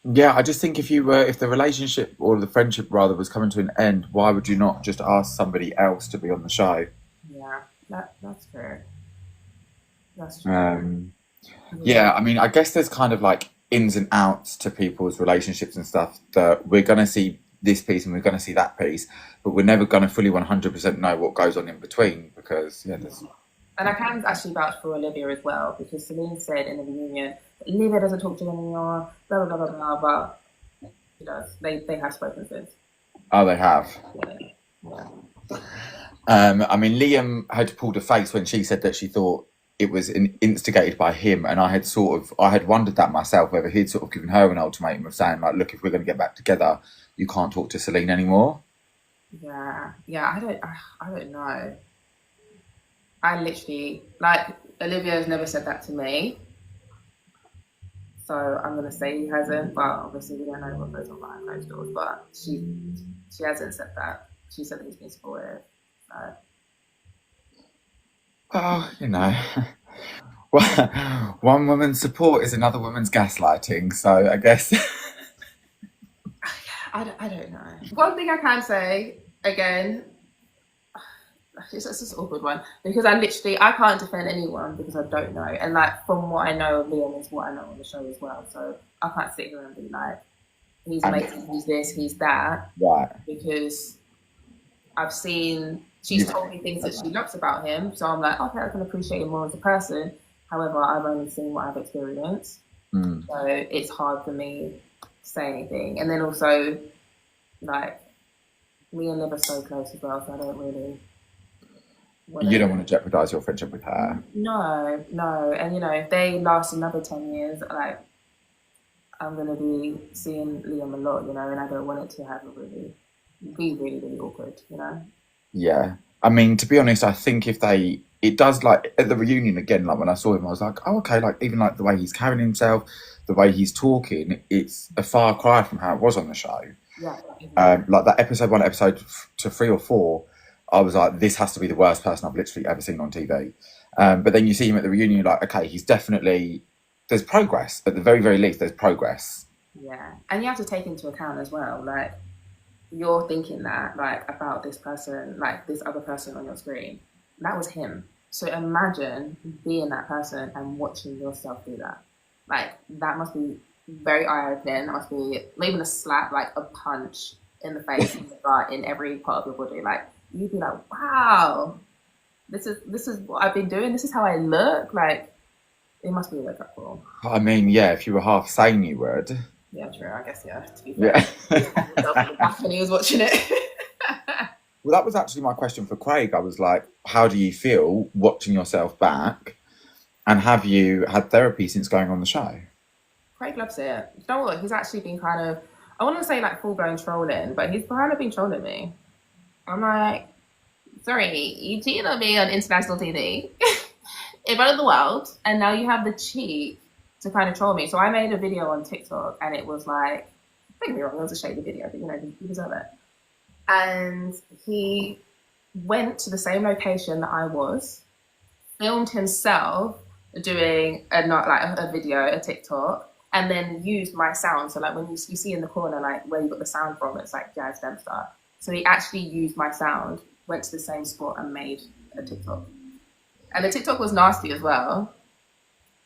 Yeah, I just think if the relationship or the friendship rather was coming to an end, why would you not just ask somebody else to be on the show? Yeah, that's true. That's true. Um, Yeah. yeah, I mean, I guess there's kind of like ins and outs to people's relationships and stuff that we're going to see this piece and we're going to see that piece, but we're never going to fully 100% know what goes on in between because, yeah, there's. And I can actually vouch for Olivia as well because Celine said in the reunion, Olivia doesn't talk to you anymore, blah, blah, blah, blah, blah. But she does. They have spoken since. Oh, they have. Yeah. Yeah. I mean, Liam had pulled a face when she said that she thought it was instigated by him, and I had wondered that myself whether he'd sort of given her an ultimatum of saying like, look, if we're going to get back together, you can't talk to Celine anymore. Yeah. Yeah. I don't know. I literally, like, Olivia has never said that to me. So I'm gonna say he hasn't, but obviously we don't know what goes on behind closed doors. But she hasn't said that. She said that he's been supportive. So Oh, you know, well, one woman's support is another woman's gaslighting. So I guess. I don't know. One thing I can say again, it's just an awkward one because I can't defend anyone because I don't know. And like from what I know of Liam is what I know on the show as well. So I can't sit here and be like, he's amazing, he's this, he's that. Right. Because I've seen she's told me things that she loves about him. So I'm like, okay, I can appreciate him more as a person. However, I've only seen what I've experienced. So it's hard for me to say anything. And then also, like, me and Liv are so close as well, so I don't really You don't want to jeopardize your friendship with her. No, no. And you know, if they last another 10 years, like I'm gonna be seeing Liam a lot, you know, and I don't want it to have a be really, really awkward, you know? Yeah. I mean, to be honest, I think it does like at the reunion again, like when I saw him, I was like, oh, okay, like even like the way he's carrying himself, the way he's talking, it's a far cry from how it was on the show. Yeah. Like that episode one, episode to 3 or 4, I was like, this has to be the worst person I've literally ever seen on TV. But then you see him at the reunion, you're like, okay, there's progress. At the very, very least, there's progress. Yeah. And you have to take into account as well, like, you're thinking that, like, about this person, like, this other person on your screen. That was him. So imagine being that person and watching yourself do that. Like, that must be very eye-opening. That must be not even a slap, like a punch in the face, in the gut, in every part of your body. Like, you'd be like, wow, this is what I've been doing. This is how I look. Like, it must be a wake-up call. I mean, yeah, if you were half sane, you would. Yeah, true. I guess, yeah, to be fair. Yeah. When he was watching it. Well, that was actually my question for Craig. I was like, how do you feel watching yourself back? And have you had therapy since going on the show? Craig loves it. You know what? He's actually been kind of, I want to say like full-blown trolling, but he's kind of been trolling me. I'm like, sorry, you cheated on me on international TV in front of the world, and now you have the cheek to kind of troll me. So I made a video on TikTok, and it was like, don't get me wrong, it was a shady video, but you know, he deserved it. And he went to the same location that I was, filmed himself doing a video, a TikTok, and then used my sound. So like when you see in the corner, like where you got the sound from, it's like Jazz Dempster. So he actually used my sound, went to the same spot and made a TikTok. And the TikTok was nasty as well.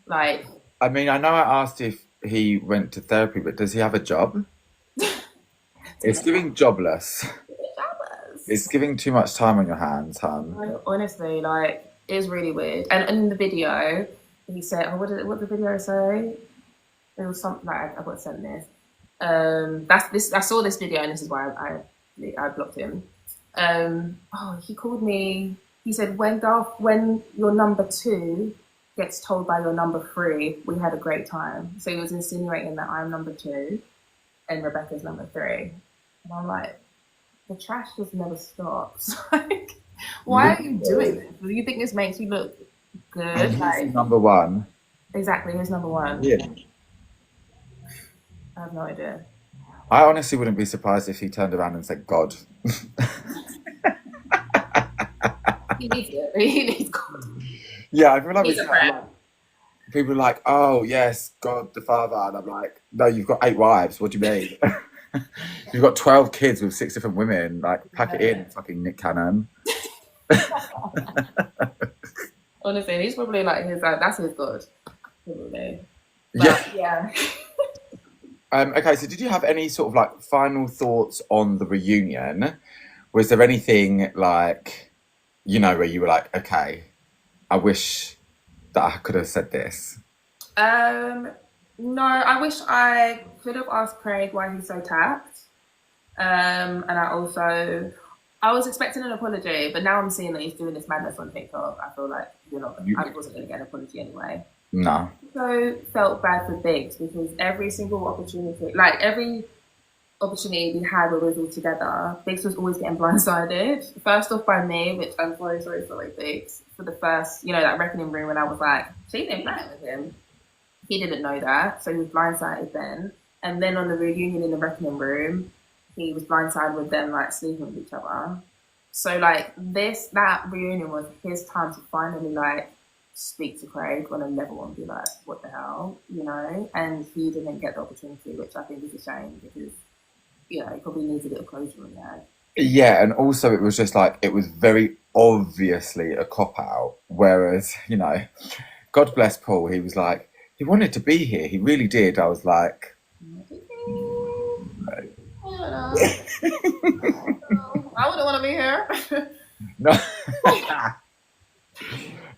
Like, I mean, I know I asked if he went to therapy, but does he have a job? It's giving jobless. Jealous. It's giving too much time on your hands, hun. Honestly, like, it's really weird. And in the video, he said, "Oh, what did the video say? It was something like I got sent this. That's this. I saw this video, and this is why I blocked him. He called me. He said, when your number 2 gets told by your number 3, we had a great time." So he was insinuating that I'm number 2 and Rebecca's number 3. And I'm like, the trash just never stops. Like, why are you doing this? Do you think this makes you look good? Like, number 1. Exactly, who's number 1? Yeah. I have no idea. I honestly wouldn't be surprised if he turned around and said God. He needs it. He needs God. Yeah, I feel like, He's a friend. People are like, "Oh yes, God the Father," and I'm like, "No, you've got 8 wives. What do you mean? You've got 12 kids with 6 different women. Like, pack it in, fucking Nick Cannon." Honestly, he's probably like that's his God, probably. But, yeah. Okay, so did you have any sort of like final thoughts on the reunion? Was there anything like, where you were like, okay, I wish that I could have said this? No, I wish I could have asked Craig why he's so tapped. And I was expecting an apology, but now I'm seeing that he's doing this madness on TikTok. I feel like I wasn't going to get an apology anyway. No. So felt bad for Biggs because every opportunity we had where we were all together, Biggs was always getting blindsided. First off by me, which I'm very sorry for Biggs, for the first, that reckoning room when I was like, she didn't plan it with him. He didn't know that, so he was blindsided then. And then on the reunion in the reckoning room, he was blindsided with them like sleeping with each other. So like that reunion was his time to finally like speak to Craig on a level and be like, what the hell, and he didn't get the opportunity, which I think is a shame because he probably needs a bit of closure in that. Yeah, and also it was just like, it was very obviously a cop-out, whereas, God bless Paul, he was like, he wanted to be here, he really did. I was like, I wouldn't want to be here. No.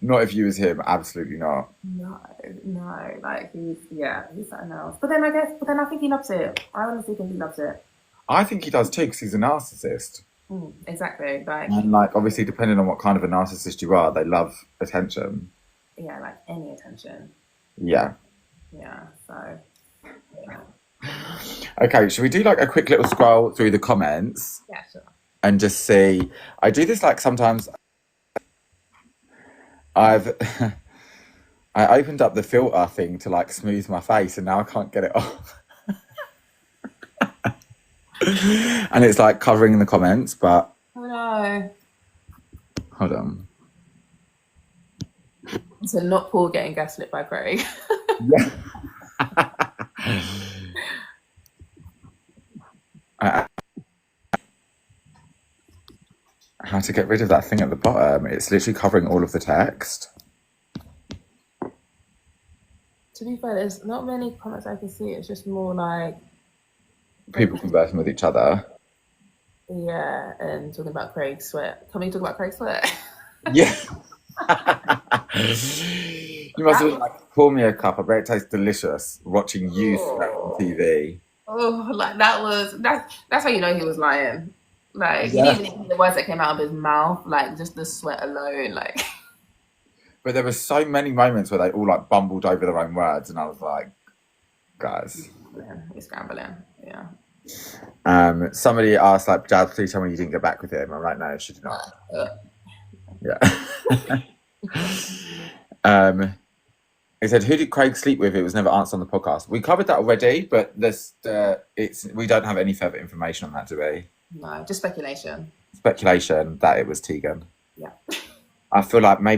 Not if you was him, absolutely not. No, like he's something else. But then I think he loves it. I honestly think he loves it. I think he does too, because he's a narcissist. Exactly. And like, obviously, depending on what kind of a narcissist you are, they love attention. Yeah, like any attention. Yeah. Yeah. So. Yeah. Okay, should we do like a quick little scroll through the comments? Yeah, sure. And just see. I do this like sometimes. I opened up the filter thing to like smooth my face, and now I can't get it off. And it's like covering the comments, but oh no. Hold on. So not Paul getting gaslit by Craig. Yeah. How to get rid of that thing at the bottom. It's literally covering all of the text. To be fair, there's not many comments I can see. It's just more like people conversing with each other. Yeah, and talking about Craig's sweat. Can we talk about Craig's sweat? Yeah. You must have like, pour me a cup. I bet it tastes delicious watching you sweat on TV. Oh, like that's how you know he was lying. Like, you didn't even hear the words that came out of his mouth, like just the sweat alone, like. But there were so many moments where they all like bumbled over their own words, and I was like, guys. Yeah, he's scrambling. Yeah. Somebody asked like, Jazz, please tell me you didn't get back with him. I'm like, no, she did not. Yeah. He said, who did Craig sleep with? It was never answered on the podcast. We covered that already, but we don't have any further information on that, do we? No, just speculation. Speculation that it was Tegan. Yeah. I feel like maybe